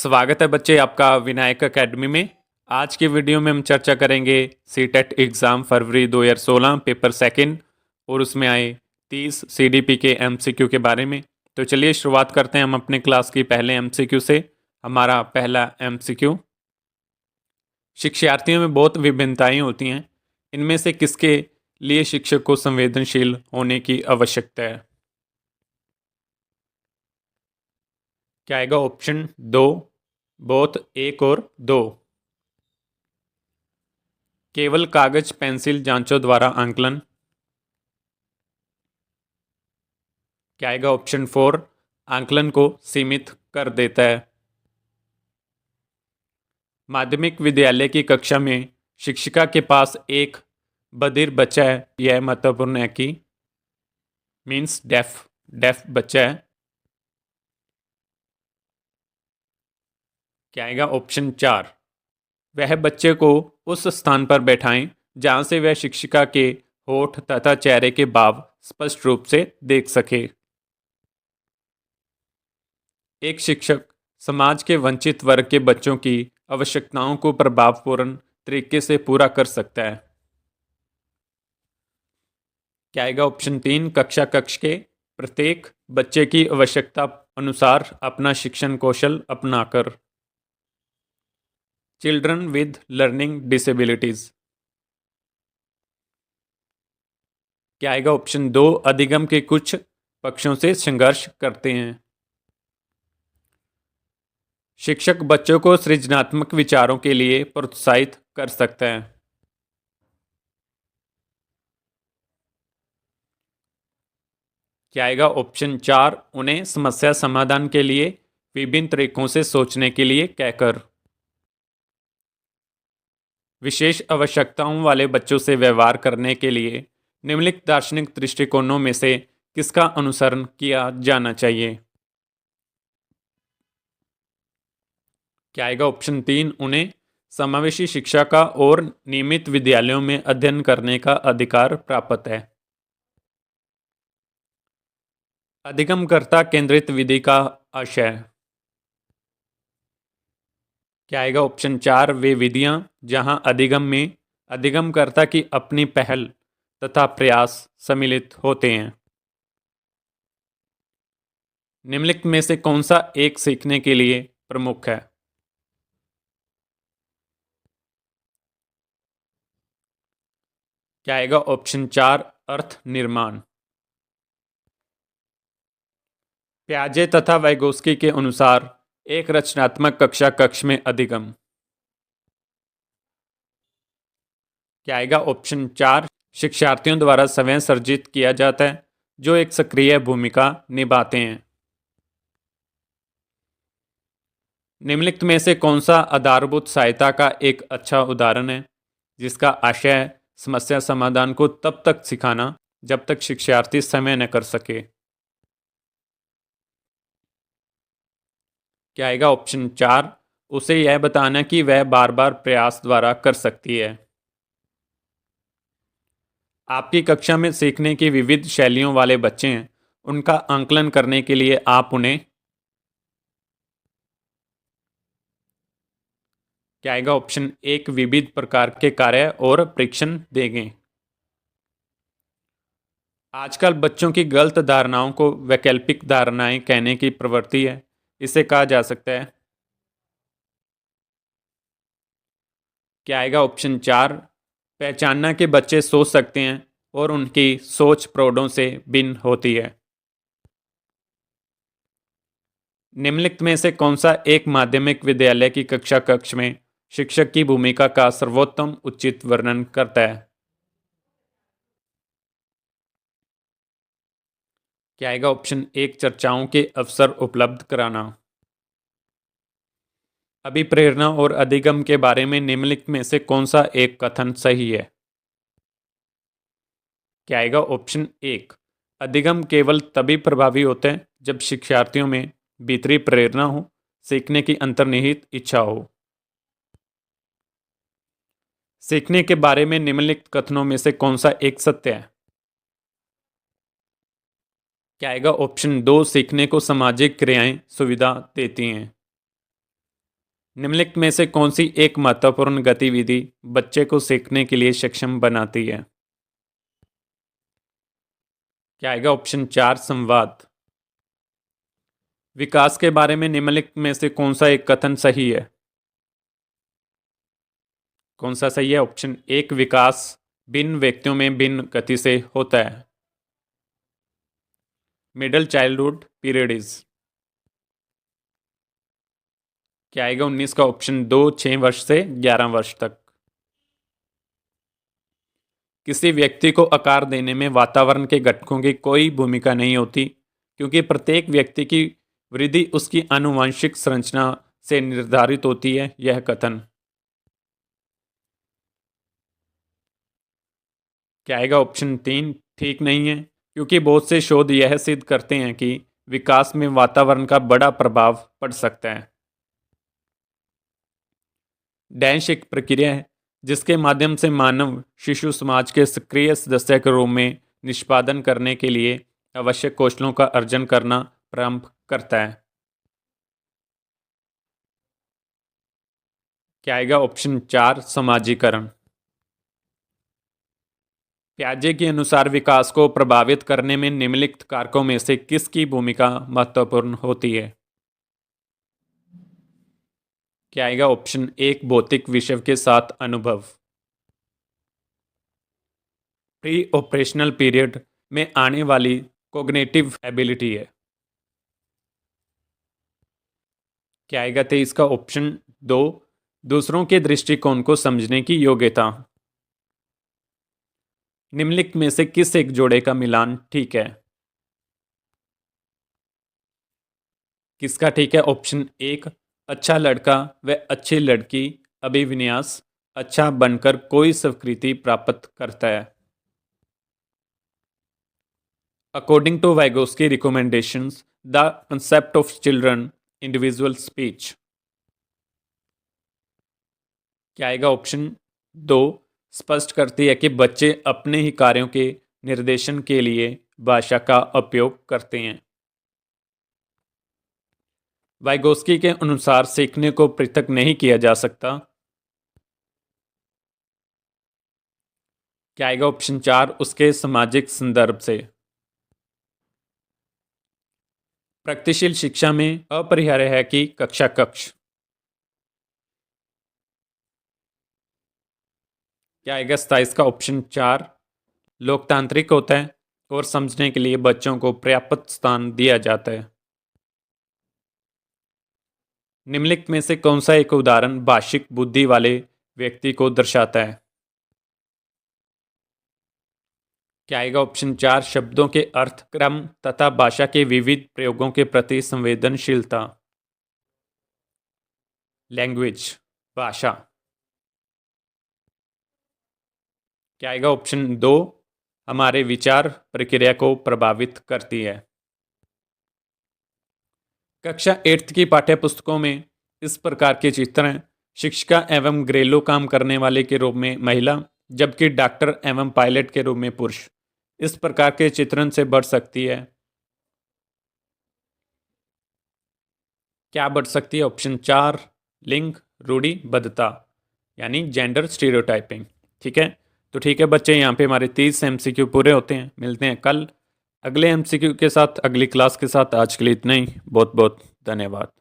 स्वागत है बच्चे आपका विनायक एकेडमी में। आज की वीडियो में हम चर्चा करेंगे सीटेट एग्ज़ाम फरवरी 2016 पेपर सेकंड और उसमें आए 30 सीडीपी के एमसीक्यू के बारे में। तो चलिए शुरुआत करते हैं हम अपने क्लास की पहले एमसीक्यू से। हमारा पहला एमसीक्यू, शिक्षार्थियों में बहुत विभिन्नताएं होती हैं, इनमें से किसके लिए शिक्षक को संवेदनशील होने की आवश्यकता है? क्या आएगा? ऑप्शन 2 बोथ 1 और 2। केवल कागज पेंसिल जांचों द्वारा आंकलन। क्या आएगा? ऑप्शन 4 आंकलन को सीमित कर देता है। माध्यमिक विद्यालय की कक्षा में शिक्षिका के पास एक बधिर बच्चा है, यह महत्वपूर्ण है कि मीन्स डेफ बच्चा है। क्या आएगा? ऑप्शन 4 वह बच्चे को उस स्थान पर बैठाएं जहां से वह शिक्षिका के होठ तथा चेहरे के भाव स्पष्ट रूप से देख सके। एक शिक्षक समाज के वंचित वर्ग के बच्चों की आवश्यकताओं को प्रभावपूर्ण तरीके से पूरा कर सकता है। क्या आएगा? ऑप्शन 3 कक्षा कक्ष के प्रत्येक बच्चे की आवश्यकता अनुसार अपना शिक्षण कौशल अपनाकर। Children with learning disabilities. क्या आएगा? ऑप्शन 2 अधिगम के कुछ पक्षों से संघर्ष करते हैं। शिक्षक बच्चों को सृजनात्मक विचारों के लिए प्रोत्साहित कर सकता है। क्या आएगा? ऑप्शन 4 उन्हें समस्या समाधान के लिए विभिन्न तरीकों से सोचने के लिए कहकर। विशेष आवश्यकताओं वाले बच्चों से व्यवहार करने के लिए निम्नलिखित दार्शनिक दृष्टिकोणों में से किसका अनुसरण किया जाना चाहिए? क्या आएगा? ऑप्शन 3 उन्हें समावेशी शिक्षा का और नियमित विद्यालयों में अध्ययन करने का अधिकार प्राप्त है। अधिगमकर्ता केंद्रित विधि का आशय। क्या आएगा? ऑप्शन 4 वे विधियां जहां अधिगम में अधिगमकर्ता की अपनी पहल तथा प्रयास सम्मिलित होते हैं। निम्नलिखित में से कौन सा एक सीखने के लिए प्रमुख है? क्या आएगा? ऑप्शन 4 अर्थ निर्माण। प्याजे तथा वाइगोस्की के अनुसार एक रचनात्मक कक्षा कक्ष में अधिगम। क्या आएगा? ऑप्शन 4 शिक्षार्थियों द्वारा स्वयं सर्जित किया जाता है जो एक सक्रिय भूमिका निभाते हैं। निम्नलिखित में से कौन सा आधारभूत सहायता का एक अच्छा उदाहरण है जिसका आशय है समस्या समाधान को तब तक सिखाना जब तक शिक्षार्थी समय न कर सके? क्या आएगा? ऑप्शन 4 उसे यह बताना कि वह बार बार प्रयास द्वारा कर सकती है। आपकी कक्षा में सीखने की विविध शैलियों वाले बच्चे हैं, उनका आंकलन करने के लिए आप उन्हें क्या आएगा? ऑप्शन 1 विविध प्रकार के कार्य और परीक्षण देंगे। आजकल बच्चों की गलत धारणाओं को वैकल्पिक धारणाएं कहने की प्रवृत्ति है, इसे कहा जा सकता है। क्या आएगा? ऑप्शन 4 पहचानना कि बच्चे सोच सकते हैं और उनकी सोच प्रौढ़ों से भिन्न होती है। निम्नलिखित में से कौन सा एक माध्यमिक विद्यालय की कक्षा कक्ष में शिक्षक की भूमिका का सर्वोत्तम उचित वर्णन करता है? क्या आएगा? ऑप्शन 1 चर्चाओं के अवसर उपलब्ध कराना। अभिप्रेरणा और अधिगम के बारे में निम्नलिखित में से कौन सा एक कथन सही है? क्या आएगा? ऑप्शन 1 अधिगम केवल तभी प्रभावी होते हैं जब शिक्षार्थियों में भीतरी प्रेरणा हो, सीखने की अंतर्निहित इच्छा हो। सीखने के बारे में निम्नलिखित कथनों में से कौन सा एक सत्य है? क्या आएगा? ऑप्शन 2 सीखने को सामाजिक क्रियाएं सुविधा देती हैं। निम्नलिखित में से कौन सी एक महत्वपूर्ण गतिविधि बच्चे को सीखने के लिए सक्षम बनाती है? क्या आएगा? ऑप्शन 4 संवाद। विकास के बारे में निम्नलिखित में से कौन सा एक कथन सही है? कौन सा सही है? ऑप्शन 1 विकास भिन्न व्यक्तियों में भिन्न गति से होता है। Middle childhood period is. क्या आएगा? 19 का ऑप्शन 2 6 वर्ष से 11 वर्ष तक। किसी व्यक्ति को आकार देने में वातावरण के घटकों की कोई भूमिका नहीं होती, क्योंकि प्रत्येक व्यक्ति की वृद्धि उसकी आनुवंशिक संरचना से निर्धारित होती है। यह कथन। क्या आएगा? ऑप्शन 3 ठीक नहीं है, क्योंकि बहुत से शोध यह सिद्ध करते हैं कि विकास में वातावरण का बड़ा प्रभाव पड़ सकता है। डैश एक प्रक्रिया है जिसके माध्यम से मानव शिशु समाज के सक्रिय सदस्य के रूप में निष्पादन करने के लिए आवश्यक कौशलों का अर्जन करना प्रारंभ करता है। क्या आएगा? ऑप्शन 4 समाजीकरण। प्याजे के अनुसार विकास को प्रभावित करने में निम्नलिखित कारकों में से किसकी भूमिका महत्वपूर्ण होती है? क्या आएगा? ऑप्शन 1 भौतिक विषय के साथ अनुभव। प्री ऑपरेशनल पीरियड में आने वाली कोग्निटिव एबिलिटी है। क्या आएगा? 23 का ऑप्शन 2 दूसरों के दृष्टिकोण को समझने की योग्यता। निम्नलिखित में से किस एक जोड़े का मिलान ठीक है? किसका ठीक है? ऑप्शन 1 अच्छा लड़का व अच्छी लड़की अभिविन्यास अच्छा बनकर कोई स्वीकृति प्राप्त करता है। According to Vygotsky recommendations the concept of children individual speech. क्या आएगा? ऑप्शन 2 स्पष्ट करती है कि बच्चे अपने ही कार्यों के निर्देशन के लिए भाषा का उपयोग करते हैं। वाइगोस्की के अनुसार सीखने को पृथक नहीं किया जा सकता। क्या आएगा? ऑप्शन 4 उसके सामाजिक संदर्भ से। प्रगतिशील शिक्षा में अपरिहार्य है कि कक्षा कक्ष। क्या आएगा? 27 का ऑप्शन 4 लोकतांत्रिक होता है और समझने के लिए बच्चों को पर्याप्त स्थान दिया जाता है। निम्नलिखित में से कौन सा एक उदाहरण भाषिक बुद्धि वाले व्यक्ति को दर्शाता है? क्या आएगा? ऑप्शन 4 शब्दों के अर्थ क्रम तथा भाषा के विविध प्रयोगों के प्रति संवेदनशीलता। लैंग्वेज भाषा। क्या आएगा? ऑप्शन 2 हमारे विचार प्रक्रिया को प्रभावित करती है। कक्षा 8 की पाठ्य पुस्तकों में इस प्रकार के चित्र हैं। शिक्षिका एवं घरेलू काम करने वाले के रूप में महिला, जबकि डॉक्टर एवं पायलट के रूप में पुरुष। इस प्रकार के चित्रण से बढ़ सकती है। क्या बढ़ सकती है? ऑप्शन 4 लिंग रूढ़िबद्धता यानी जेंडर स्टीरियोटाइपिंग। ठीक है, तो ठीक है बच्चे, यहाँ पे हमारे 30 एमसीक्यू पूरे होते हैं। मिलते हैं कल अगले एमसीक्यू के साथ, अगली क्लास के साथ। आज के लिए इतना ही। बहुत बहुत धन्यवाद।